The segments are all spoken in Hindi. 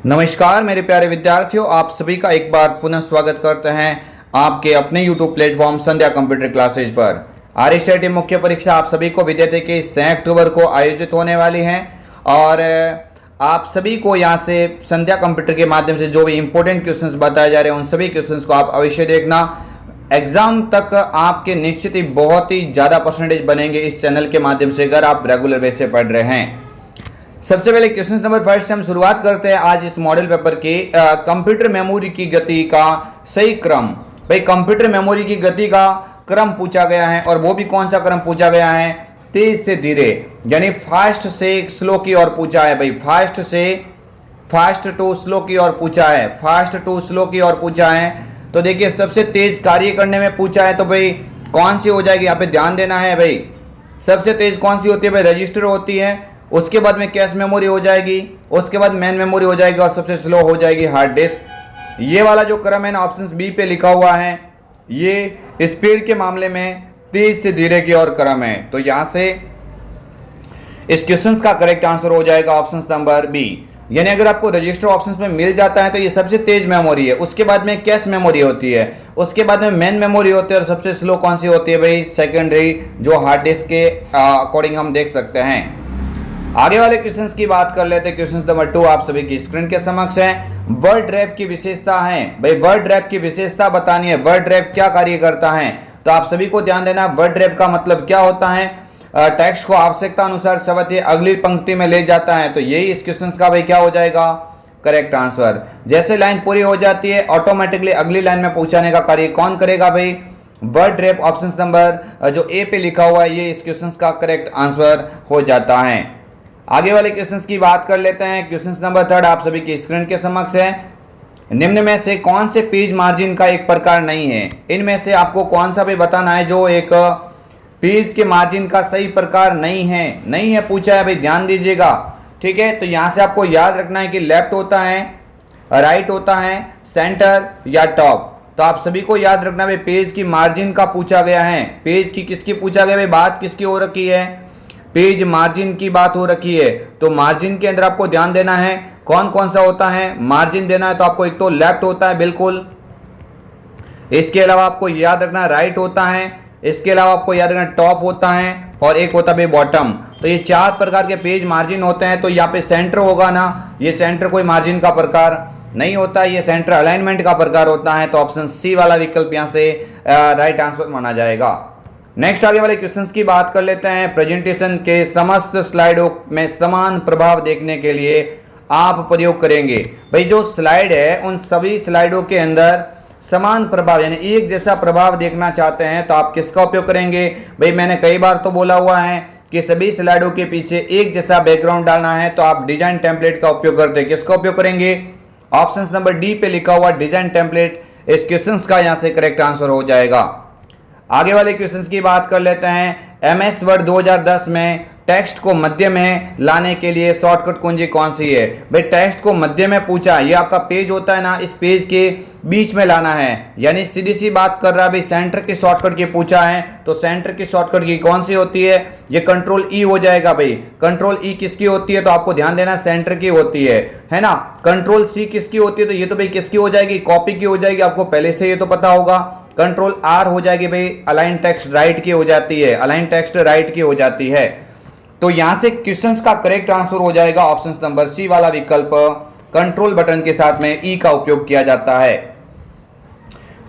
नमस्कार मेरे प्यारे विद्यार्थियों, आप सभी का एक बार पुनः स्वागत करते हैं आपके अपने YouTube प्लेटफॉर्म संध्या कंप्यूटर क्लासेज पर। RSIT मुख्य परीक्षा आप सभी को विद्यार्थी के 6 अक्टूबर को आयोजित होने वाली है और आप सभी को यहाँ से संध्या कंप्यूटर के माध्यम से जो भी इंपॉर्टेंट क्वेश्चंस बताए जा रहे हैं उन सभी क्वेश्चंस को आप अवश्य देखना। एग्जाम तक आपके निश्चित ही बहुत ही ज़्यादा परसेंटेज बनेंगे इस चैनल के माध्यम से अगर आप रेगुलर बेस से पढ़ रहे हैं। सबसे पहले क्वेश्चन नंबर फर्स्ट से हम शुरुआत करते हैं आज इस मॉडल पेपर के कंप्यूटर मेमोरी की गति का सही क्रम। भाई कंप्यूटर मेमोरी की गति का क्रम पूछा गया है और वो भी कौन सा क्रम पूछा गया है, तेज से धीरे यानी फास्ट से स्लो की ओर पूछा है। भाई फास्ट टू स्लो की ओर पूछा है, फास्ट टू स्लो की ओर पूछा है। तो देखिए सबसे तेज कार्य करने में पूछा है तो भाई कौन सी हो जाएगी, यहाँ पे ध्यान देना है। भाई सबसे तेज कौन सी होती है, भाई रजिस्टर होती है, उसके बाद में कैश मेमोरी हो जाएगी, उसके बाद मेन मेमोरी हो जाएगी और सबसे स्लो हो जाएगी हार्ड डिस्क। ये वाला जो क्रम है ना ऑप्शन बी पे लिखा हुआ है, ये स्पीड के मामले में तेज से धीरे की ओर क्रम है। तो यहां से इस क्वेश्चन का करेक्ट आंसर हो जाएगा ऑप्शन नंबर बी। यानी अगर आपको रजिस्टर ऑप्शंस में मिल जाता है तो ये सबसे तेज मेमोरी है, उसके बाद में कैश मेमोरी होती है, उसके बाद में मेन मेमोरी होती है और सबसे स्लो कौन सी होती है, भाई सेकेंडरी जो हार्ड डिस्क के अकॉर्डिंग हम देख सकते हैं। आगे वाले क्वेश्चंस की बात कर लेते हैं। क्वेश्चन नंबर 2 आप सभी की स्क्रीन के समक्ष है। वर्ड रैप की विशेषता है, भाई वर्ड रैप की विशेषता बतानी है। वर्ड रैप क्या कार्य करता है, तो आप सभी को ध्यान देना। वर्ड रैप का मतलब क्या होता है, टेक्स्ट को आवश्यकता अनुसार शब्द अगली पंक्ति में ले जाता है। तो यही इस क्वेश्चन का भाई क्या हो जाएगा करेक्ट आंसर। जैसे लाइन पूरी हो जाती है ऑटोमेटिकली अगली लाइन में पहुंचाने का कार्य कौन करेगा, भाई वर्ड रैप। ऑप्शन नंबर जो ए पे लिखा हुआ है ये इस क्वेश्चन का करेक्ट आंसर हो जाता है। आगे वाले क्वेश्चंस की बात कर लेते हैं। क्वेश्चन नंबर 3 आप सभी की स्क्रीन के समक्ष है। निम्न में से कौन से पेज मार्जिन का एक प्रकार नहीं है, इनमें से आपको कौन सा भी बताना है जो एक पेज के मार्जिन का सही प्रकार नहीं है पूछा है। भाई ध्यान दीजिएगा, ठीक है। तो यहाँ से आपको याद रखना है कि लेफ्ट होता है, राइट होता है, सेंटर या टॉप। तो आप सभी को याद रखना है पेज की मार्जिन का पूछा गया है। पेज की किसकी पूछा गया, भाई बात किसकी हो रखी है, पेज मार्जिन की बात हो रखी है। तो मार्जिन के अंदर आपको ध्यान देना है कौन कौन सा होता है मार्जिन देना है। तो आपको एक तो लेफ्ट होता है बिल्कुल, इसके अलावा आपको याद रखना राइट होता है, इसके अलावा आपको याद रखना टॉप होता है और एक होता है बॉटम। तो ये 4 प्रकार के पेज मार्जिन होते हैं। तो यहाँ पे सेंटर होगा ना, ये सेंटर कोई मार्जिन का प्रकार नहीं होता, ये सेंटर अलाइनमेंट का प्रकार होता है। तो ऑप्शन सी वाला विकल्प यहाँ से राइट आंसर माना जाएगा। नेक्स्ट आगे वाले क्वेश्चंस की बात कर लेते हैं। प्रेजेंटेशन के समस्त स्लाइडों में समान प्रभाव देखने के लिए आप प्रयोग करेंगे। भाई जो स्लाइड है उन सभी स्लाइडों के अंदर समान प्रभाव यानी एक जैसा प्रभाव देखना चाहते हैं तो आप किसका उपयोग करेंगे। भाई मैंने कई बार तो बोला हुआ है कि सभी स्लाइडों के पीछे एक जैसा बैकग्राउंड डालना है तो आप डिजाइन टेम्पलेट का उपयोग करते हैं। किसका उपयोग करेंगे, ऑप्शन नंबर डी पे लिखा हुआ डिजाइन टेम्पलेट इस क्वेश्चन का यहाँ से करेक्ट आंसर हो जाएगा। आगे वाले क्वेश्चंस की बात कर लेते हैं। MS वर्ड 2010 में टेक्स्ट को मध्य में लाने के लिए शॉर्टकट कुंजी कौन सी है। भाई टेक्स्ट को मध्य में पूछा, ये आपका पेज होता है ना, इस पेज के बीच में लाना है। यानी सीधी सी बात कर रहा है, भाई सेंटर की शॉर्टकट की पूछा है तो सेंटर की शॉर्टकट की कौन सी होती है, ये कंट्रोल ई हो जाएगा। भाई कंट्रोल ई किसकी होती है, तो आपको ध्यान देना सेंटर की होती है ना। कंट्रोल सी किसकी होती है, तो ये तो भाई किसकी हो जाएगी, कॉपी की हो जाएगी। आपको पहले से ये तो पता होगा। कंट्रोल आर हो जाएगी, भाई अलाइन टेक्स्ट राइट की हो जाती है, अलाइन टेक्स्ट राइट की हो जाती है। तो यहां से क्वेश्चंस का करेक्ट आंसर हो जाएगा ऑप्शन नंबर सी वाला विकल्प। कंट्रोल बटन के साथ में ई का उपयोग किया जाता है।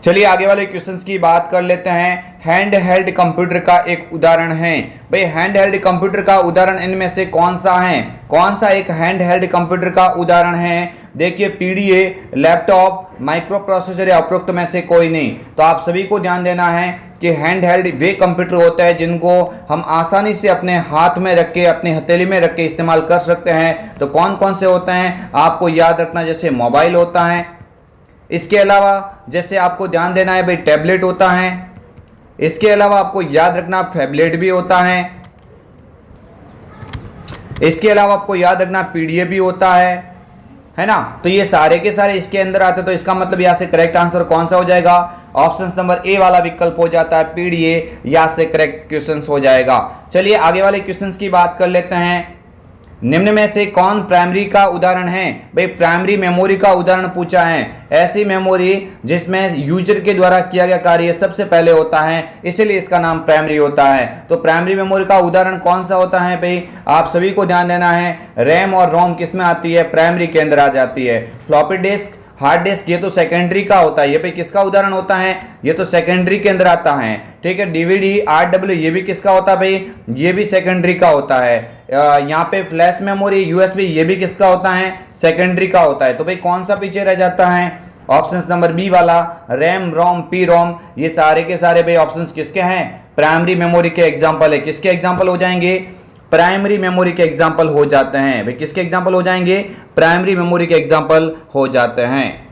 चलिए आगे वाले क्वेश्चंस की बात कर लेते हैं। हैंड हेल्ड कंप्यूटर का एक उदाहरण है। भाई हैंड हेल्ड कंप्यूटर का उदाहरण इनमें से कौन सा है, कौन सा एक हैंड हेल्ड कंप्यूटर का उदाहरण है। देखिए पीडीए, लैपटॉप, माइक्रो प्रोसेसर या उपरोक्त में से कोई नहीं। तो आप सभी को ध्यान देना है कि हैंड हेल्ड वे कंप्यूटर होता है जिनको हम आसानी से अपने हाथ में रख के, अपने हथेली में रख के इस्तेमाल कर सकते हैं। तो कौन कौन से होते हैं आपको याद रखना, जैसे मोबाइल होता है, इसके अलावा जैसे आपको ध्यान देना है भाई टैबलेट होता है, इसके अलावा आपको याद रखना फैबलेट भी होता है, इसके अलावा आपको याद रखना पीडीए भी होता है ना। तो ये सारे के सारे इसके अंदर आते हैं। तो इसका मतलब यहाँ से करेक्ट आंसर कौन सा हो जाएगा, ऑप्शन नंबर ए वाला विकल्प हो जाता है, पीडीए यहाँ से करेक्ट क्वेश्चन हो जाएगा। चलिए आगे वाले क्वेश्चन की बात कर लेते हैं। निम्न में से कौन प्राइमरी का उदाहरण है? भाई प्राइमरी मेमोरी का उदाहरण पूछा है। ऐसी मेमोरी जिसमें यूजर के द्वारा किया गया कार्य सबसे पहले होता है, इसीलिए इसका नाम प्राइमरी होता है। तो प्राइमरी मेमोरी का उदाहरण कौन सा होता है भाई? आप सभी को ध्यान देना है, रैम और रोम किस में आती है? प्राइमरी के अंदर आ जाती है। फ्लॉपी डिस्क, हार्ड डिस्क ये तो सेकेंडरी का होता है। ये भाई किसका उदाहरण होता है? ये तो सेकेंडरी के अंदर आता है। ठीक है, डीवीडी, आरडब्ल्यू ये भी किसका होता है भाई? ये भी सेकेंडरी का होता है। यहाँ पे फ्लैश मेमोरी, यूएसबी ये भी किसका होता है? सेकेंडरी का होता है। तो भाई कौन सा पीछे रह जाता है? ऑप्शन नंबर बी वाला, रैम, रोम, पी रोम, ये सारे के सारे भाई ऑप्शंस किसके हैं? प्राइमरी मेमोरी के एग्जांपल है। किसके एग्जांपल हो जाएंगे? प्राइमरी मेमोरी के एग्जांपल हो जाते हैं। भाई किसके एग्जांपल हो जाएंगे? प्राइमरी मेमोरी के एग्जांपल हो जाते हैं।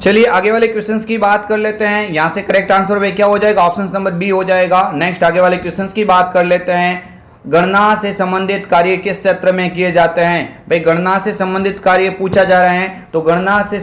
चलिए आगे वाले क्वेश्चंस की बात कर लेते हैं। यहां से करेक्ट आंसर भाई क्या हो जाएगा? ऑप्शन नंबर बी हो जाएगा। नेक्स्ट आगे वाले क्वेश्चंस की बात कर लेते हैं। गणना से संबंधित कार्य किस क्षेत्र में किए जाते हैं? भाई गणना से संबंधित कार्य पूछा जा रहा है, तो गणना से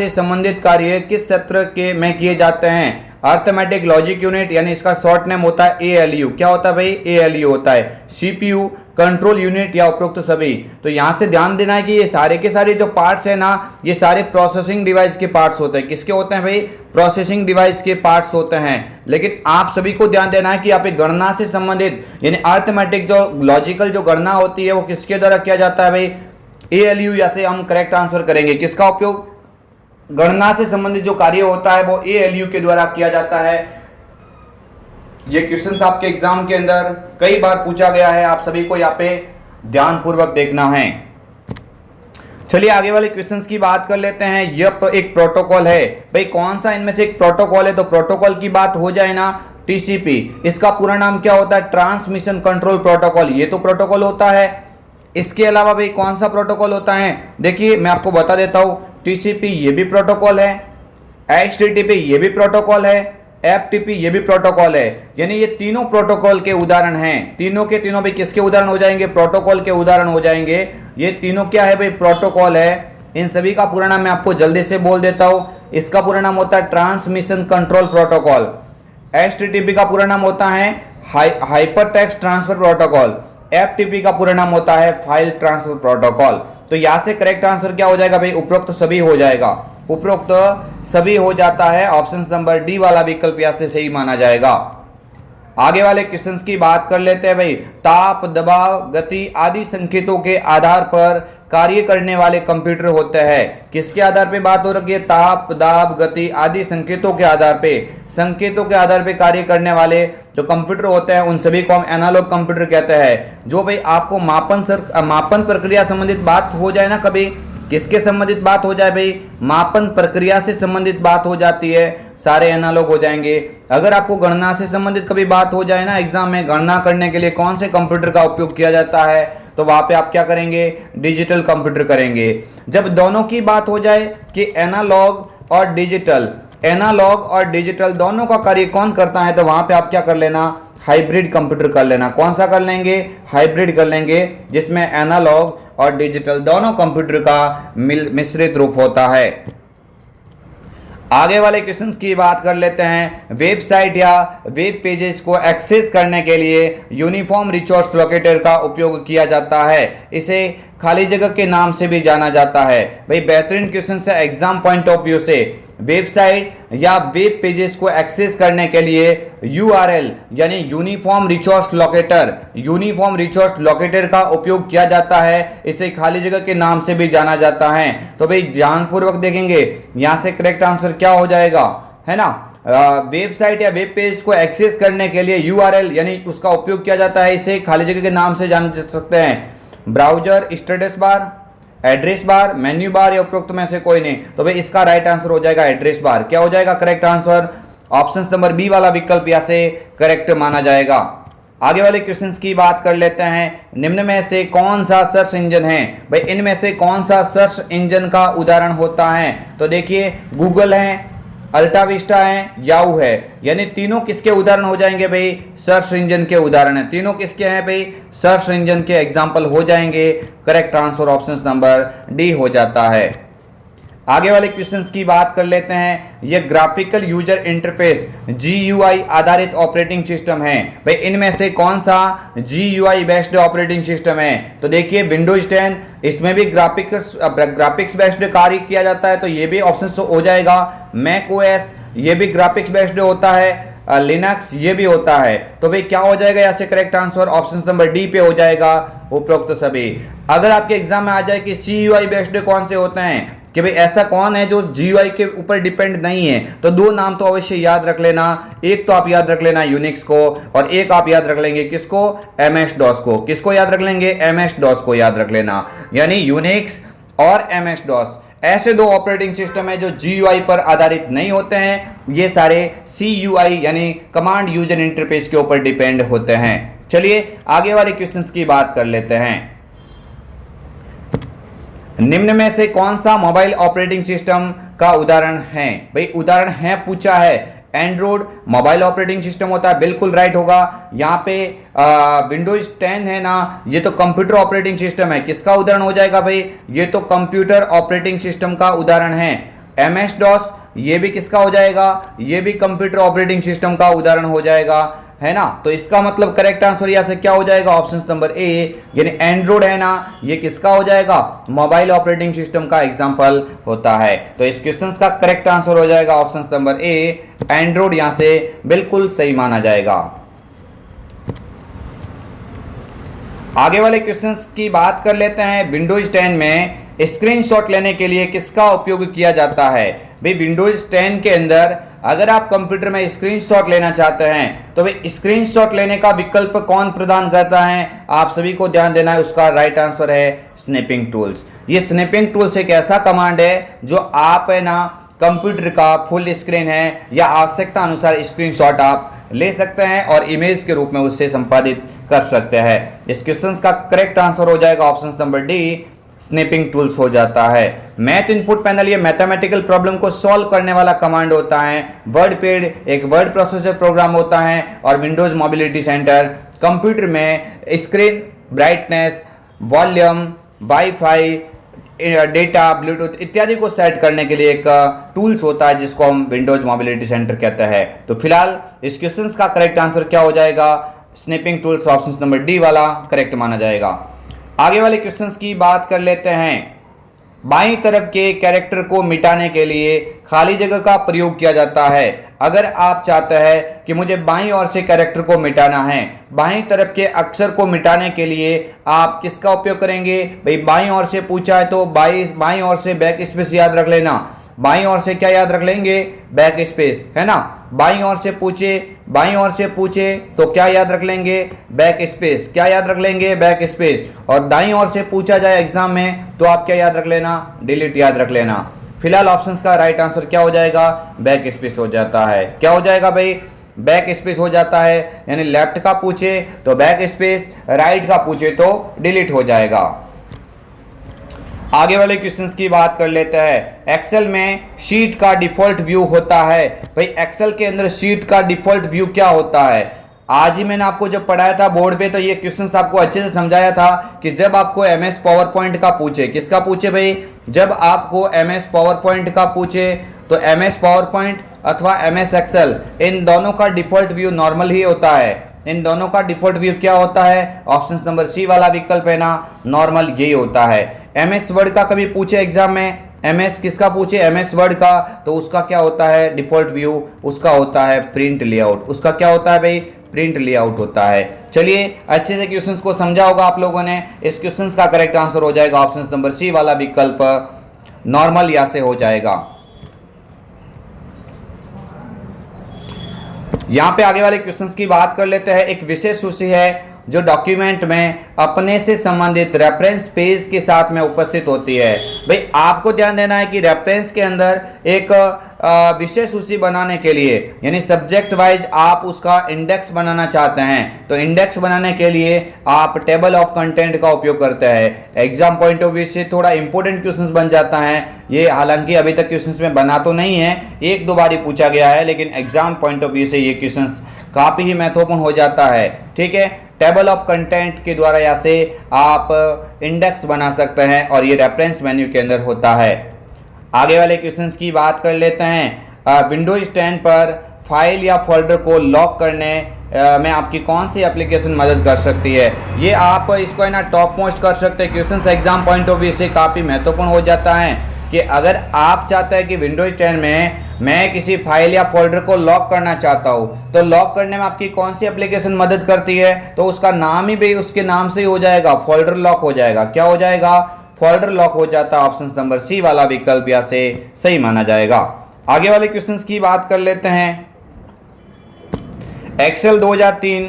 संबंधित कार्य किस क्षेत्र के में किए जाते हैं? अर्थमेटिक लॉजिक यूनिट, यानी इसका शॉर्ट नेम होता है एएलयू। क्या होता है भाई? एएलयू होता है। सीपीयू, कंट्रोल यूनिट या उपरोक्त सभी। तो यहां से ध्यान देना है कि ये सारे के सारे जो पार्ट्स है ना, ये सारे प्रोसेसिंग डिवाइस के पार्ट्स होते हैं। किसके होते हैं भाई? प्रोसेसिंग डिवाइस के पार्ट्स होते हैं। लेकिन आप सभी को ध्यान देना है कि यहाँ पे गणना से संबंधित यानी अर्थमेटिक जो लॉजिकल जो गणना होती है वो किसके द्वारा किया जाता है भाई? एएलयू। या से हम करेक्ट आंसर करेंगे। किसका उपयोग? गणना से संबंधित जो कार्य होता है वो एएलयू के द्वारा किया जाता है। ये क्वेश्चंस आपके एग्जाम के अंदर कई बार पूछा गया है, आप सभी को यहाँ पे ध्यानपूर्वक देखना है। चलिए आगे वाले क्वेश्चंस की बात कर लेते हैं। यह एक प्रोटोकॉल है। भाई कौन सा इनमें से एक प्रोटोकॉल है? तो प्रोटोकॉल की बात हो जाए ना, टीसीपी। इसका पूरा नाम क्या होता है? Transmission control protocol. ये तो प्रोटोकॉल होता है। इसके अलावा भाई कौन सा प्रोटोकॉल होता है? देखिए मैं आपको बता देता हूं, टीसीपी ये भी प्रोटोकॉल है, एचटीटीपी ये भी प्रोटोकॉल है, एफटीपी ये भी प्रोटोकॉल है। यानी ये तीनों प्रोटोकॉल के उदाहरण हैं। तीनों के तीनों भाई किसके उदाहरण हो जाएंगे? प्रोटोकॉल के उदाहरण हो जाएंगे। ये तीनों क्या है भाई? प्रोटोकॉल है। इन सभी का पूरा नाम मैं आपको जल्दी से बोल देता हूं। इसका पूरा नाम होता है ट्रांसमिशन कंट्रोल प्रोटोकॉल। एचटीटीपी का पूरा नाम होता है hyper text transfer protocol. FTP का पूरा नाम होता है फाइल ट्रांसफर प्रोटोकॉल। तो यहां से करेक्ट आंसर क्या हो जाएगा भाई? उपरोक्त सभी हो जाएगा। उपरोक्त सभी हो जाता है। ऑप्शन नंबर डी वाला विकल्प यहां से सही माना जाएगा। आगे वाले क्वेश्चंस की बात कर लेते हैं भाई। ताप, दबाव, गति आदि संकेतों के आधार पर कार्य करने वाले कंप्यूटर होते हैं। किसके आधार पे बात हो रही है? ताप, दाब, गति आदि संकेतों के आधार पे कार्य करने वाले जो कंप्यूटर होते हैं उन सभी को हम एनालॉग कंप्यूटर कहते हैं। जो भाई आपको मापन प्रक्रिया संबंधित बात हो जाए ना, कभी किसके संबंधित बात हो जाए भाई? मापन प्रक्रिया से संबंधित बात हो जाती है, सारे एनालॉग हो जाएंगे। अगर आपको गणना से संबंधित कभी बात हो जाए ना एग्जाम में, गणना करने के लिए कौन से कंप्यूटर का उपयोग किया जाता है, तो वहां पे आप क्या करेंगे? डिजिटल कंप्यूटर करेंगे। जब दोनों की बात हो जाए कि एनालॉग और डिजिटल दोनों का कार्य कौन करता है, तो वहां पे आप क्या कर लेना? हाइब्रिड कंप्यूटर कर लेना। कौन सा कर लेंगे? हाइब्रिड कर लेंगे, जिसमें एनालॉग और डिजिटल दोनों कंप्यूटर का मिश्रित रूप होता है। आगे वाले क्वेश्चंस की बात कर लेते हैं। वेबसाइट या वेब पेजेस को एक्सेस करने के लिए यूनिफॉर्म रिसोर्स लोकेटर का उपयोग किया जाता है। इसे खाली जगह के नाम से भी जाना जाता है। भाई बेहतरीन क्वेश्चन है एग्जाम पॉइंट ऑफ व्यू से। वेबसाइट या वेब पेजेस को एक्सेस करने के लिए यूआरएल यानी यूनिफॉर्म रिसोर्स लोकेटर का उपयोग किया जाता है। इसे खाली जगह के नाम से भी जाना जाता है। तो भाई ध्यानपूर्वक देखेंगे, यहां से करेक्ट आंसर क्या हो जाएगा, है ना? वेबसाइट या वेब पेज को एक्सेस करने के लिए यूआरएल यानी उसका उपयोग किया जाता है। इसे खाली जगह के नाम से जान सकते हैं। Browser, status bar, address bar, menu bar या उपरोक्त में से कोई नहीं। तो भाई इसका राइट आंसर हो जाएगा एड्रेस बार। क्या हो जाएगा correct answer? Option number B वाला विकल्प यहां से करेक्ट माना जाएगा। आगे वाले क्वेश्चंस की बात कर लेते हैं। निम्न में से कौन सा सर्च इंजन है? भाई इनमें से कौन सा सर्च इंजन का उदाहरण होता है? तो देखिए गूगल है, अल्टा विस्टा है, याहू है। यानी तीनों किसके उदाहरण हो जाएंगे भाई? सर्च इंजन के उदाहरण है। तीनों किसके हैं भाई? सर्च इंजन के एग्जाम्पल हो जाएंगे। Correct answer option number D हो जाता है। आगे वाले क्वेश्चंस की बात कर लेते हैं। ये ग्राफिकल यूजर इंटरफेस GUI आधारित ऑपरेटिंग सिस्टम है। भाई इनमें से कौन सा GUI बेस्ड ऑपरेटिंग सिस्टम है? तो देखिए विंडोज 10, इसमें भी ग्राफिक्स बेस्ड कार्य किया जाता है, तो ये भी ऑप्शन हो जाएगा। मैक OS ये भी ग्राफिक्स बेस्ड होता है। लिनक्स ये भी होता है। तो भाई क्या हो जाएगा यहाँ से correct answer? Option number D पे हो जाएगा उपरोक्त सभी। अगर आपके एग्जाम में आ जाए कि CUI बेस्ड कौन से होते हैं, कि भाई ऐसा कौन है जो GUI के ऊपर डिपेंड नहीं है, तो दो नाम तो अवश्य याद रख लेना। एक तो आप याद रख लेना यूनिक्स को, और एक आप याद रख लेंगे किसको? MS-DOS को। किसको याद रख लेंगे? MS-DOS को याद रख लेना, यानी यूनिक्स और MS-DOS ऐसे दो ऑपरेटिंग सिस्टम है जो GUI पर आधारित नहीं होते हैं। ये सारे CUI यानी कमांड यूजर इंटरफेस के ऊपर डिपेंड होते हैं। चलिए आगे वाले क्वेश्चंस की बात कर लेते हैं। निम्न में से कौन सा मोबाइल ऑपरेटिंग सिस्टम का उदाहरण है? भाई उदाहरण है पूछा है, एंड्रॉइड मोबाइल ऑपरेटिंग सिस्टम होता है, बिल्कुल राइट होगा। यहाँ पे विंडोज 10 है ना, ये तो कंप्यूटर ऑपरेटिंग सिस्टम है। किसका उदाहरण हो जाएगा भाई? ये तो कंप्यूटर ऑपरेटिंग सिस्टम का उदाहरण है। MS-DOS ये भी किसका हो जाएगा? ये भी कंप्यूटर ऑपरेटिंग सिस्टम का उदाहरण हो जाएगा, है ना। तो इसका मतलब करेक्ट आंसर यहाँ से क्या हो जाएगा? ऑप्शन नंबर ए, यानी एंड्रॉइड है ना, ये किसका हो जाएगा? मोबाइल ऑपरेटिंग सिस्टम का एग्जांपल होता है। तो इस क्वेश्चन का करेक्ट आंसर हो जाएगा ऑप्शन नंबर ए, एंड्रॉइड यहाँ से बिल्कुल सही माना जाएगा। आगे वाले क्वेश्चंस की बात कर लेते हैं। विंडोज 10 में स्क्रीनशॉट लेने के लिए किसका उपयोग किया जाता है? भाई विंडोज 10 के अंदर अगर आप कंप्यूटर में स्क्रीनशॉट लेना चाहते हैं, तो भाई स्क्रीनशॉट लेने का विकल्प कौन प्रदान करता है? आप सभी को ध्यान देना है, उसका राइट आंसर है स्नैपिंग टूल्स। ये स्नैपिंग टूल्स एक ऐसा कमांड है जो आप है ना कंप्यूटर का फुल स्क्रीन है या आवश्यकता अनुसार स्क्रीनशॉट आप ले सकते हैं और इमेज के रूप में उससे संपादित कर सकते हैं। इस क्वेश्चन का करेक्ट आंसर हो जाएगा option number D, snapping tools हो जाता है। मैथ इनपुट पैनल ये मैथमेटिकल प्रॉब्लम को सॉल्व करने वाला कमांड होता है। वर्ड पैड एक वर्ड प्रोसेसर प्रोग्राम होता है। और विंडोज मोबिलिटी सेंटर कंप्यूटर में screen brightness, volume, wifi, data, Bluetooth इत्यादि को सेट करने के लिए एक टूल्स होता है जिसको हम विंडोज मोबिलिटी सेंटर कहते हैं। तो फिलहाल इस क्वेश्चन का करेक्ट आंसर क्या हो जाएगा? Snapping tools option number D वाला करेक्ट माना जाएगा। आगे वाले क्वेश्चंस की बात कर लेते हैं। बाईं तरफ के कैरेक्टर को मिटाने के लिए खाली जगह का प्रयोग किया जाता है। अगर आप चाहते हैं कि मुझे बाईं ओर से कैरेक्टर को मिटाना है, बाईं तरफ के अक्षर को मिटाने के लिए आप किसका उपयोग करेंगे? भाई बाईं ओर से पूछा है तो बाईं ओर से बैक स्पेस याद रख लेना। बाईं ओर से क्या याद रख लेंगे? बैक स्पेस, है ना। बाईं ओर से पूछे तो क्या याद रख लेंगे? Back space. क्या याद रख लेंगे? Back space. और दाईं ओर से पूछा जाए एग्जाम में तो आप क्या याद रख लेना? डिलीट याद रख लेना। फिलहाल ऑप्शंस का राइट आंसर क्या हो जाएगा? बैक स्पेस हो जाता है। क्या हो जाएगा भाई? बैक स्पेस हो जाता है। यानी लेफ्ट का पूछे तो बैक स्पेस, राइट का पूछे तो डिलीट हो जाएगा। आगे वाले क्वेश्चंस की बात कर लेते हैं। एक्सेल में शीट का डिफॉल्ट व्यू होता है। भाई एक्सेल के अंदर शीट का डिफॉल्ट व्यू क्या होता है? आज ही मैंने आपको जब पढ़ाया था बोर्ड पे तो ये क्वेश्चंस आपको अच्छे से समझाया था कि जब आपको MS पावर पॉइंट का पूछे, किसका पूछे भाई? जब आपको MS पावर पॉइंट का पूछे तो MS पावर पॉइंट अथवा MS एक्सेल इन दोनों का डिफॉल्ट व्यू नॉर्मल ही होता है। इन दोनों का डिफॉल्ट व्यू क्या होता है? ऑप्शन नंबर सी वाला विकल्प है ना, नॉर्मल यही होता है। MS वर्ड का कभी पूछे एग्जाम में, MS किसका पूछे? MS वर्ड का, तो उसका क्या होता है डिफॉल्ट व्यू? उसका होता है प्रिंट लेआउट। उसका क्या होता है भाई? प्रिंट लेआउट होता है। चलिए अच्छे से क्वेश्चंस को समझा होगा आप लोगों ने। इस क्वेश्चंस का करेक्ट आंसर हो जाएगा ऑप्शन नंबर सी वाला विकल्प, नॉर्मल या से हो जाएगा। यहां पे आगे वाले क्वेश्चंस की बात कर लेते हैं। एक विशेष सूची है जो डॉक्यूमेंट में अपने से संबंधित रेफरेंस पेज के साथ में उपस्थित होती है। भाई आपको ध्यान देना है कि रेफरेंस के अंदर एक विषय सूची बनाने के लिए यानी सब्जेक्ट वाइज आप उसका इंडेक्स बनाना चाहते हैं, तो इंडेक्स बनाने के लिए आप टेबल ऑफ कंटेंट का उपयोग करते हैं। एग्जाम पॉइंट ऑफ व्यू से थोड़ा इंपॉर्टेंट क्वेश्चंस बन जाता है ये, हालांकि अभी तक क्वेश्चंस में बना तो नहीं है, एक दो बार ही पूछा गया है, लेकिन एग्जाम पॉइंट ऑफ व्यू से ये क्वेश्चंस काफी ही महत्वपूर्ण हो जाता है। ठीक है, टेबल ऑफ कंटेंट के द्वारा यहाँ से आप इंडेक्स बना सकते हैं और ये रेफरेंस मेन्यू के अंदर होता है। आगे वाले क्वेश्चंस की बात कर लेते हैं। विंडोज 10 पर फाइल या फोल्डर को लॉक करने में आपकी कौन सी एप्लीकेशन मदद कर सकती है? ये आप इसको है ना टॉप मोस्ट कर सकते हैं। Questions exam point of view से काफ़ी महत्वपूर्ण हो जाता है कि अगर आप चाहते हैं कि विंडोज 10 में मैं किसी फाइल या फोल्डर को लॉक करना चाहता हूँ, तो लॉक करने में आपकी कौन सी एप्लीकेशन मदद करती है? तो उसका नाम ही भी उसके नाम से ही हो जाएगा, फोल्डर लॉक हो जाएगा। क्या हो जाएगा? फोल्डर लॉक हो जाता है। ऑप्शन नंबर सी वाला विकल्प यहाँ से सही माना जाएगा। आगे वाले क्वेश्चंस की बात कर लेते हैं। एक्सेल 2003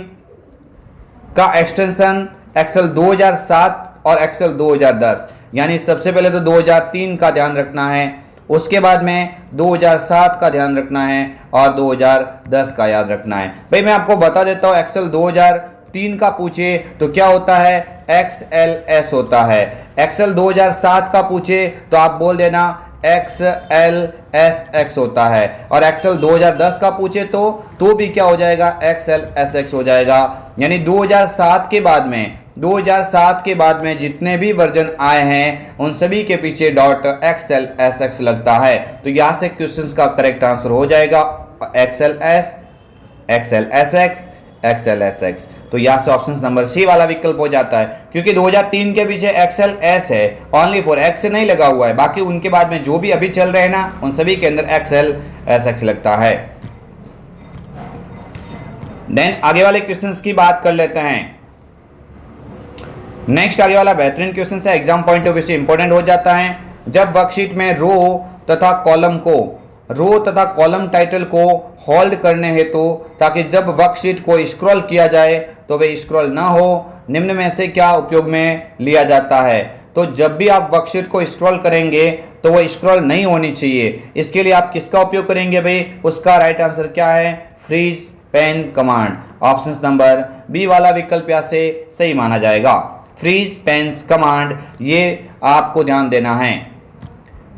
का एक्सटेंशन एक्सेल 2007 और एक्सेल 2010, यानी सबसे पहले तो 2003 का ध्यान रखना है, उसके बाद में 2007 का ध्यान रखना है और 2010 का याद रखना है। भाई मैं आपको बता देता हूँ, एक्सेल 2003 का पूछे तो क्या होता है? XLS होता है। एक्सेल 2007 का पूछे तो आप बोल देना XLSX होता है, और एक्सेल 2010 का पूछे तो भी क्या हो जाएगा? XLSX हो जाएगा। यानी 2007 के बाद में जितने भी वर्जन आए हैं उन सभी के पीछे .XLSX लगता है। तो यहां से क्वेश्चंस का करेक्ट आंसर हो जाएगा XLS, XLSX, XLSX। तो यहाँ से ऑप्शन नंबर सी वाला विकल्प हो जाता है, क्योंकि 2003 के पीछे XLS है, ओनली फॉर X नहीं लगा हुआ है। बाकी उनके बाद में जो भी अभी चल रहे हैं ना, उन सभी के अंदर XLSX लगता है। देन आगे वाले क्वेश्चंस की बात कर लेते हैं। नेक्स्ट आगे वाला बेहतरीन क्वेश्चन है, एग्जाम पॉइंट ऑफ व्यू से इंपॉर्टेंट हो जाता है। जब वर्कशीट में रो तथा कॉलम टाइटल को होल्ड करने हेतु ताकि जब वर्कशीट को स्क्रॉल किया जाए तो वे स्क्रॉल ना हो, निम्न में से क्या उपयोग में लिया जाता है? तो जब भी आप वर्कशीट को स्क्रॉल करेंगे तो वो स्क्रॉल नहीं होनी चाहिए। इसके लिए आप किसका उपयोग करेंगे भाई? उसका राइट आंसर क्या है? Freeze pane command. Option number B वाला विकल्प यहाँ से सही माना जाएगा। फ्रीज पेन्स कमांड, ये आपको ध्यान देना है।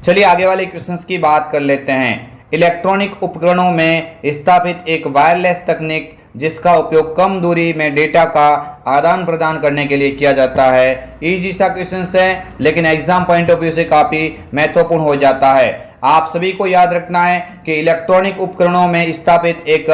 चलिए आगे वाले क्वेश्चंस की बात कर लेते हैं। इलेक्ट्रॉनिक उपकरणों में स्थापित एक वायरलेस तकनीक जिसका उपयोग कम दूरी में डेटा का आदान प्रदान करने के लिए किया जाता है। इजी सा क्वेश्चन है, लेकिन एग्जाम पॉइंट ऑफ व्यू से काफी महत्वपूर्ण हो जाता है। आप सभी को याद रखना है कि इलेक्ट्रॉनिक उपकरणों में स्थापित एक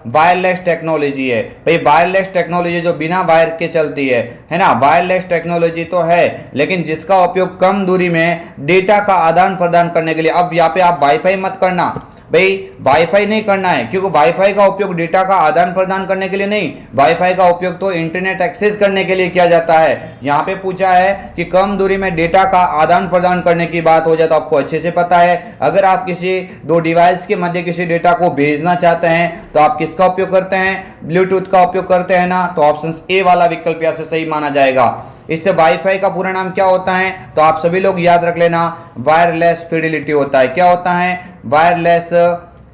वायरलेस टेक्नोलॉजी है। भाई वायरलेस टेक्नोलॉजी जो बिना वायर के चलती है ना, वायरलेस टेक्नोलॉजी तो है, लेकिन जिसका उपयोग कम दूरी में डेटा का आदान प्रदान करने के लिए। अब यहाँ पे आप वाईफाई मत करना भाई, वाईफाई नहीं करना है, क्योंकि वाईफाई का उपयोग डेटा का आदान प्रदान करने के लिए नहीं, वाईफाई का उपयोग तो इंटरनेट एक्सेस करने के लिए किया जाता है। यहाँ पे पूछा है कि कम दूरी में डेटा का आदान प्रदान करने की बात हो जाए तो आपको अच्छे से पता है, अगर आप किसी दो डिवाइस के मध्य किसी डेटा को भेजना चाहते हैं तो आप किसका उपयोग करते हैं? ब्लूटूथ का उपयोग करते हैं ना। तो ऑप्शन ए वाला विकल्प यहाँ से सही माना जाएगा। इससे वाईफाई का पूरा नाम क्या होता है? तो आप सभी लोग याद रख लेना, वायरलेस फिडिलिटी होता है। क्या होता है? Wireless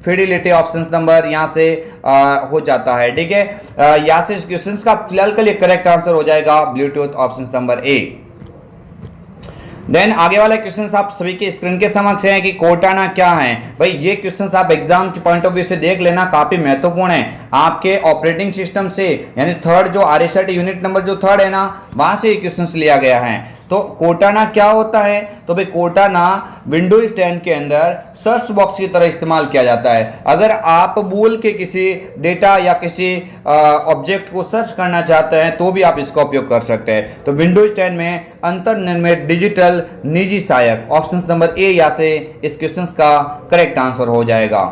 fidelity. ऑप्शन नंबर यहाँ से हो जाता है। ठीक है, यहाँ से क्वेश्चन का फिलहाल के लिए करेक्ट आंसर हो जाएगा Bluetooth, option number A. Then आगे वाला क्वेश्चन आप सभी के स्क्रीन के समक्ष है कि कोर्टाना क्या है। भाई ये क्वेश्चन आप एग्जाम के पॉइंट ऑफ व्यू से देख लेना, काफी महत्वपूर्ण है। आपके ऑपरेटिंग सिस्टम से, यानी थर्ड जो RSIT यूनिट नंबर जो थर्ड है ना, वहां से ये क्वेश्चन लिया गया है। तो कोर्टाना क्या होता है? तो भाई कोर्टाना विंडोज 10 के अंदर सर्च बॉक्स की तरह इस्तेमाल किया जाता है। अगर आप बोल के किसी डेटा या किसी ऑब्जेक्ट को सर्च करना चाहते हैं तो भी आप इसका उपयोग कर सकते हैं। तो विंडोज 10 में अंतर्निर्मित डिजिटल निजी सहायक, ऑप्शन नंबर ए यहाँ से इस क्वेश्चन का करेक्ट आंसर हो जाएगा।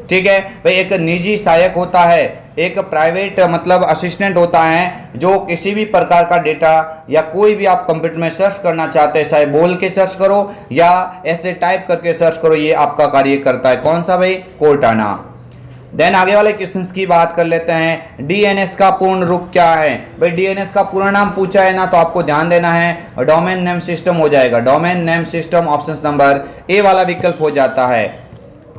ठीक है भाई, एक निजी सहायक होता है, एक प्राइवेट मतलब असिस्टेंट होता है जो किसी भी प्रकार का डेटा या कोई भी आप कंप्यूटर में सर्च करना चाहते हैं, चाहे बोल के सर्च करो या ऐसे टाइप करके सर्च करो, ये आपका कार्य करता है। कौन सा भाई? कोर्टाना। देन आगे वाले क्वेश्चंस की बात कर लेते हैं। DNS का पूर्ण रूप क्या है? भाई DNS का पूरा नाम पूछा है ना, तो आपको ध्यान देना है, डोमेन नेम सिस्टम हो जाएगा। Domain name system, option number ए वाला विकल्प हो जाता है।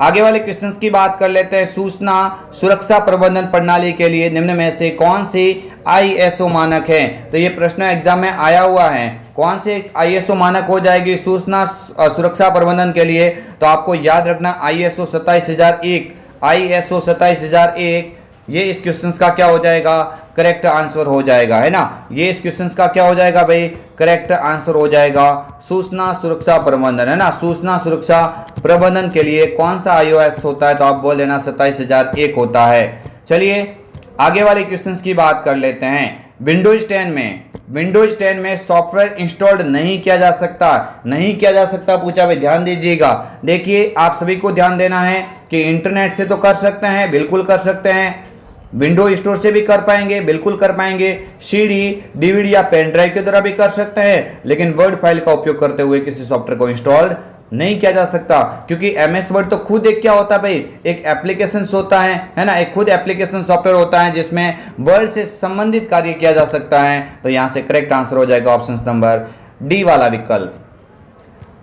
आगे वाले क्वेश्चंस की बात कर लेते हैं। सूचना सुरक्षा प्रबंधन प्रणाली के लिए निम्न में से कौन सी ISO मानक है? तो ये प्रश्न एग्जाम में आया हुआ है। कौन से ISO मानक हो जाएगी सूचना सुरक्षा प्रबंधन के लिए? तो आपको याद रखना ISO 27001, ISO 27001 ये इस क्वेश्चन का क्या हो जाएगा, करेक्ट आंसर हो जाएगा, है ना। ये इस क्वेश्चन का क्या हो जाएगा भाई, करेक्ट आंसर हो जाएगा सूचना सुरक्षा प्रबंधन, है ना। सूचना सुरक्षा प्रबंधन के लिए कौन सा iOS होता है, तो आप बोल देना 27001 होता है। चलिए आगे वाले क्वेश्चंस की बात कर लेते हैं। विंडोज 10 में सॉफ्टवेयर इंस्टॉल्ड नहीं किया जा सकता पूछा भाई, ध्यान दीजिएगा। देखिए आप सभी को ध्यान देना है कि इंटरनेट से तो कर सकते हैं, बिल्कुल कर सकते हैं। विंडो स्टोर से भी कर पाएंगे, बिल्कुल कर पाएंगे। सीडी, डीवीडी या पेन ड्राइव के द्वारा भी कर सकते हैं, लेकिन वर्ड फाइल का उपयोग करते हुए किसी सॉफ्टवेयर को इंस्टॉल नहीं किया जा सकता, क्योंकि एमएस वर्ड तो खुद एक क्या होता है भाई, एक एप्लीकेशन होता है ना। एक खुद एप्लीकेशन सॉफ्टवेयर होता है जिसमें वर्ड से संबंधित कार्य किया जा सकता है। तो यहां से करेक्ट आंसर हो जाएगा ऑप्शन नंबर डी वाला विकल्प।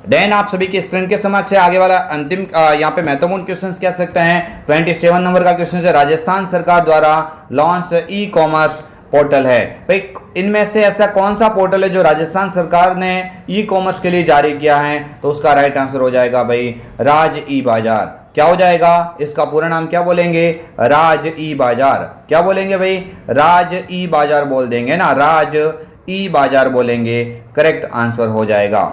देन आप सभी की स्क्रीन के समक्ष है आगे वाला अंतिम यहाँ पे महत्वपूर्ण क्वेश्चन कह सकते हैं। 27 नंबर का क्वेश्चन है, राजस्थान सरकार द्वारा लॉन्च ई कॉमर्स पोर्टल है। भाई इनमें से ऐसा कौन सा पोर्टल है जो राजस्थान सरकार ने ई कॉमर्स के लिए जारी किया है, तो उसका राइट आंसर हो जाएगा भाई राज ई बाजार। क्या हो जाएगा, इसका पूरा नाम क्या बोलेंगे, राज ई बाजार। क्या बोलेंगे भाई, राज ई बाजार बोल देंगे ना, राज ई बाजार बोलेंगे, करेक्ट आंसर हो जाएगा।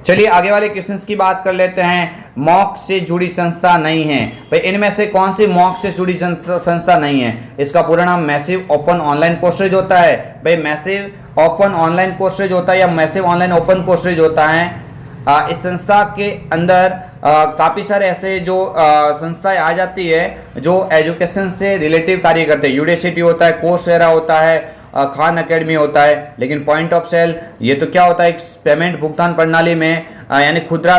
चलिए आगे वाले क्वेश्चंस की बात कर लेते हैं। मॉक से जुड़ी संस्था नहीं है, भाई इनमें से कौन सी मॉक से जुड़ी संस्था नहीं है, इसका पूरा नाम मैसिव ओपन ऑनलाइन कोर्सेज होता है। भाई मैसिव ओपन ऑनलाइन कोर्सेज होता है या मैसिव ऑनलाइन ओपन कोर्सेज होता है। इस संस्था के अंदर काफ़ी सारे ऐसे जो संस्थाएं आ जाती है जो एजुकेशन से रिलेटिव कार्य करते हैं। यूडेसिटी होता है, कोर्सेरा होता है, खान एकेडमी होता है। लेकिन पॉइंट ऑफ सेल ये तो क्या होता है, एक पेमेंट भुगतान प्रणाली में यानी खुदरा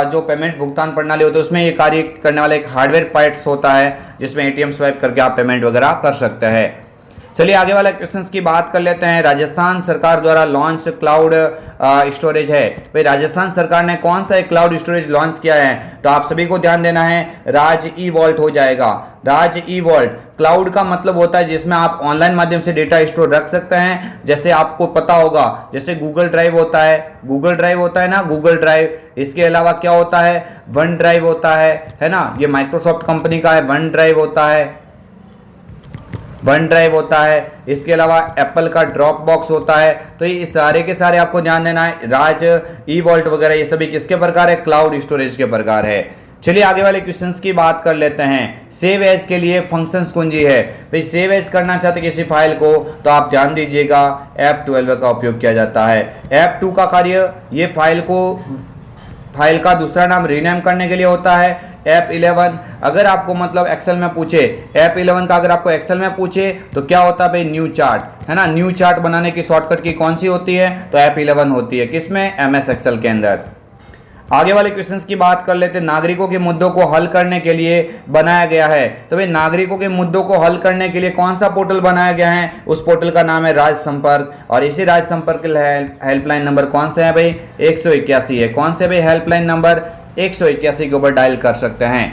जो पेमेंट भुगतान प्रणाली होती है उसमें ये कार्य करने वाला एक हार्डवेयर पार्ट्स होता है जिसमें एटीएम स्वाइप करके आप पेमेंट वगैरह कर सकते हैं। चलिए आगे वाले क्वेश्चंस की बात कर लेते हैं। राजस्थान सरकार द्वारा लॉन्च क्लाउड स्टोरेज है, भाई राजस्थान सरकार ने कौन सा एक क्लाउड स्टोरेज लॉन्च किया है, तो आप सभी को ध्यान देना है, राज ई वॉल्ट हो जाएगा। राज ई वॉल्ट क्लाउड का मतलब होता है जिसमें आप ऑनलाइन माध्यम से डेटा स्टोर रख सकते हैं। जैसे आपको पता होगा, जैसे गूगल ड्राइव होता है ना, गूगल ड्राइव। इसके अलावा क्या होता है, वन ड्राइव होता है ना, ये माइक्रोसॉफ्ट कंपनी का है, वन ड्राइव होता है। इसके अलावा एप्पल का ड्रॉप बॉक्स होता है। तो ये सारे के सारे आपको ध्यान देना है, राज ई वॉल्ट वगैरह ये सभी किसके प्रकार है, क्लाउड स्टोरेज के प्रकार है। चलिए आगे वाले क्वेश्चंस की बात कर लेते हैं। सेव एज के लिए फंक्शंस कुंजी है, भाई सेव एज करना चाहते किसी फाइल को तो आप ध्यान दीजिएगा F12 का उपयोग किया जाता है। F2 का कार्य ये फाइल का दूसरा नाम रीनेम करने के लिए होता है। F11 अगर आपको मतलब एक्सेल में पूछे, F11 का अगर आपको एक्सेल में पूछे तो क्या होता है भाई, न्यू चार्ट, है ना। न्यू चार्ट बनाने की शॉर्टकट की कौन सी होती है, तो F11 होती है, किसमें, MS एक्सेल के अंदर। आगे वाले क्वेश्चंस की बात कर लेते हैं। नागरिकों के मुद्दों को हल करने के लिए बनाया गया है, तो भाई नागरिकों के मुद्दों को हल करने के लिए कौन सा पोर्टल बनाया गया है, उस पोर्टल का नाम है राज संपर्क। और इसी राज संपर्क हेल्पलाइन नंबर कौन से है भाई, 181 है। कौन से भाई, हेल्पलाइन नंबर 181 के ऊपर डायल कर सकते हैं।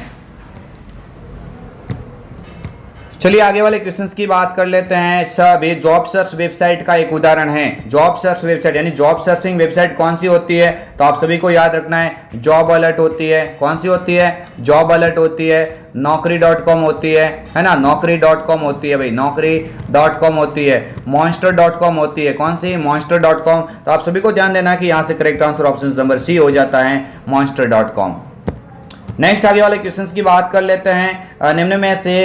चलिए आगे वाले क्वेश्चंस की बात कर लेते हैं। सब ये जॉब सर्च वेबसाइट का एक उदाहरण है। जॉब सर्च वेबसाइट यानी जॉब सर्चिंग वेबसाइट कौन सी होती है, तो आप सभी को याद रखना है, जॉब अलर्ट होती है। कौन सी होती है, जॉब अलर्ट होती है। naukri.com होती है ना, naukri.com होती है भाई, naukri.com होती है। monster.com होती है, कौन सी, monster.com। तो आप सभी को ध्यान देना है कि यहाँ से correct answer option number C हो जाता है, monster.com। नेक्स्ट आगे वाले क्वेश्चंस की बात कर लेते हैं। निम्न में से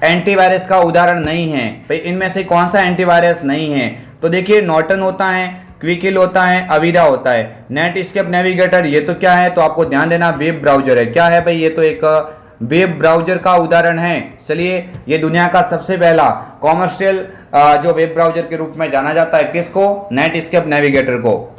एंटीवायरस का उदाहरण नहीं है, भाई इनमें से कौन सा एंटीवायरस नहीं है, तो देखिए नॉर्टन होता है, क्विकिल होता है, अवीरा होता है। नेटस्केप नेविगेटर ये तो क्या है, तो आपको ध्यान देना वेब ब्राउजर है। क्या है भाई, ये तो एक वेब ब्राउजर का उदाहरण है। चलिए ये दुनिया का सबसे पहला कॉमर्शियल जो वेब ब्राउजर के रूप में जाना जाता है, किसको, नेटस्केप नेविगेटर को।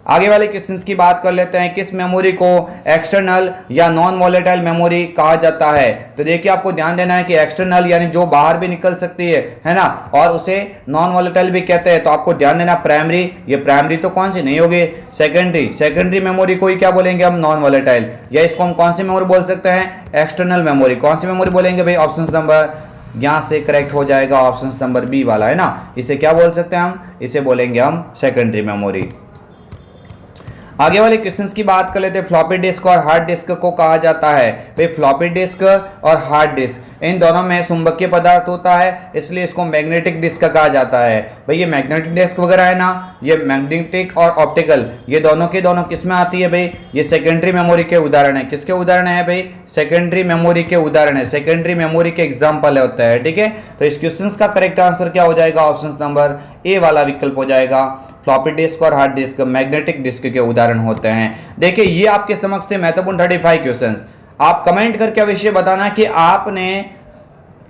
आगे वाले क्वेश्चंस की बात कर लेते हैं। किस मेमोरी को एक्सटर्नल या नॉन वॉलेटाइल मेमोरी कहा जाता है, तो देखिए आपको ध्यान देना है कि एक्सटर्नल यानी जो बाहर भी निकल सकती है ना, और उसे नॉन वॉलेटाइल भी कहते हैं। तो आपको ध्यान देना प्राइमरी, ये प्राइमरी तो कौन सी नहीं होगी, सेकेंडरी मेमोरी को ही क्या बोलेंगे हम, नॉन वॉलेटाइल। या इसको हम कौन सी मेमोरी बोल सकते हैं, एक्सटर्नल मेमोरी। कौन सी मेमोरी बोलेंगे भाई, ऑप्शन नंबर यहाँ से करेक्ट हो जाएगा ऑप्शन नंबर बी वाला, है ना। इसे क्या बोल सकते हैं हम, इसे बोलेंगे हम सेकेंडरी मेमोरी। आगे वाले क्वेश्चंस की बात कर लेते हैं। फ्लॉपी डिस्क और हार्ड डिस्क को कहा जाता है भाई, फ्लॉपी डिस्क और हार्ड डिस्क इन दोनों में चुंबकीय पदार्थ होता है, इसलिए इसको मैग्नेटिक डिस्क कहा जाता है। भाई ये मैग्नेटिक डिस्क वगैरह है ना, ये मैग्नेटिक और ऑप्टिकल ये दोनों के दोनों किस में आती है भाई, ये सेकेंडरी मेमोरी के उदाहरण है। किसके उदाहरण है भाई, सेकेंडरी मेमोरी के उदाहरण है, सेकेंडरी मेमोरी के एग्जाम्पल होता है। ठीक है, तो इस क्वेश्चन का करेक्ट आंसर क्या हो जाएगा, ऑप्शन नंबर ए वाला विकल्प हो जाएगा। फ्लॉपी डिस्क और हार्ड डिस्क मैग्नेटिक डिस्क के उदाहरण होते हैं। देखिए ये आपके समक्ष थे महत्वपूर्ण 35 क्वेश्चंस। आप कमेंट करके अवश्य बताना कि आपने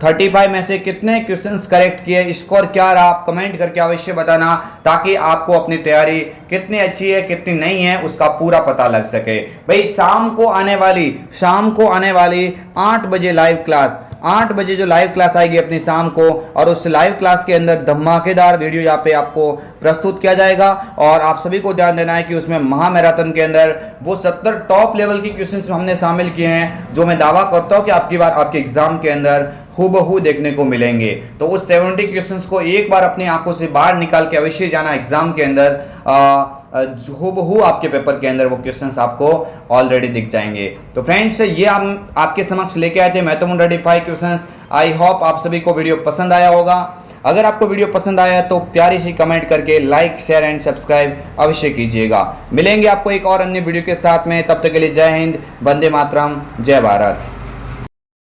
35 में से कितने क्वेश्चंस करेक्ट किए, स्कोर क्या रहा, आप कमेंट करके अवश्य बताना, ताकि आपको अपनी तैयारी कितनी अच्छी है कितनी नहीं है उसका पूरा पता लग सके। भाई शाम को आने वाली 8 बजे लाइव क्लास, 8 बजे जो लाइव क्लास आएगी अपनी शाम को, और उस लाइव क्लास के अंदर धमाकेदार वीडियो यहाँ पे आपको प्रस्तुत किया जाएगा। और आप सभी को ध्यान देना है कि उसमें महामैराथन के अंदर वो 70 टॉप लेवल की क्वेश्चंस हमने शामिल किए हैं, जो मैं दावा करता हूँ कि आपकी बार आपके एग्जाम के अंदर हूबहू देखने को मिलेंगे। तो उस 70 क्वेश्चंस को एक बार अपनी आंखों से बाहर निकाल के अवश्य जाना एग्जाम के अंदर, हूबहू आपके पेपर के अंदर वो क्वेश्चंस आपको ऑलरेडी दिख जाएंगे। तो फ्रेंड्स ये हम आपके समक्ष लेके आए थे महत्वपूर्ण 35 क्वेश्चंस। आई होप आप सभी को वीडियो पसंद आया होगा। अगर आपको वीडियो पसंद आया तो प्यारी सी कमेंट करके लाइक शेयर एंड सब्सक्राइब अवश्य कीजिएगा। मिलेंगे आपको एक और अन्य वीडियो के साथ में, तब तक के लिए जय हिंद, वंदे मातरम, जय भारत।